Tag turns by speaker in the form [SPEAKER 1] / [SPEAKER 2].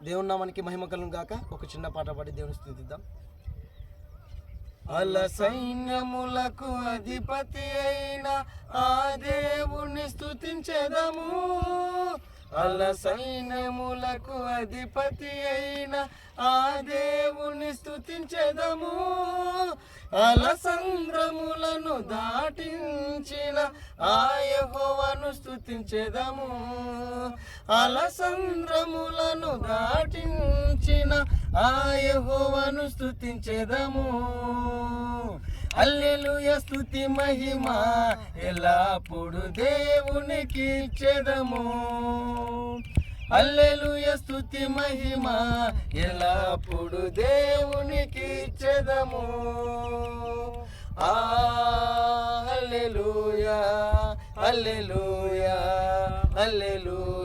[SPEAKER 1] దేవుని నామానికి మహిమ కలుగును గాక. ఒక చిన్న పాట పాడి దేవుని స్తుతిద్దాం. అల సైన్యములకు అధిపతి అయిన ఆ దేవుని స్తుతించెదము. అల సైన్యములకు అధిపతి అయిన ఆ దేవుని స్తుతించెదము. అలసంద్రములను దాటించిన ఆ యెహోవాను స్తుతించెదము. అలసంద్రములను దాటించిన ఆ యెహోవాను స్తుతించెదము. హల్లెలూయా స్తుతి మహిమ ఎల్లప్పుడు దేవునికి ఇచ్చెదము. హల్లెలూయా స్తుతి మహిమ ఎల్లప్పుడు దేవునికి ఇచ్చెదము. హల్లెలూయా హల్లెలూయా హల్లెలూయా.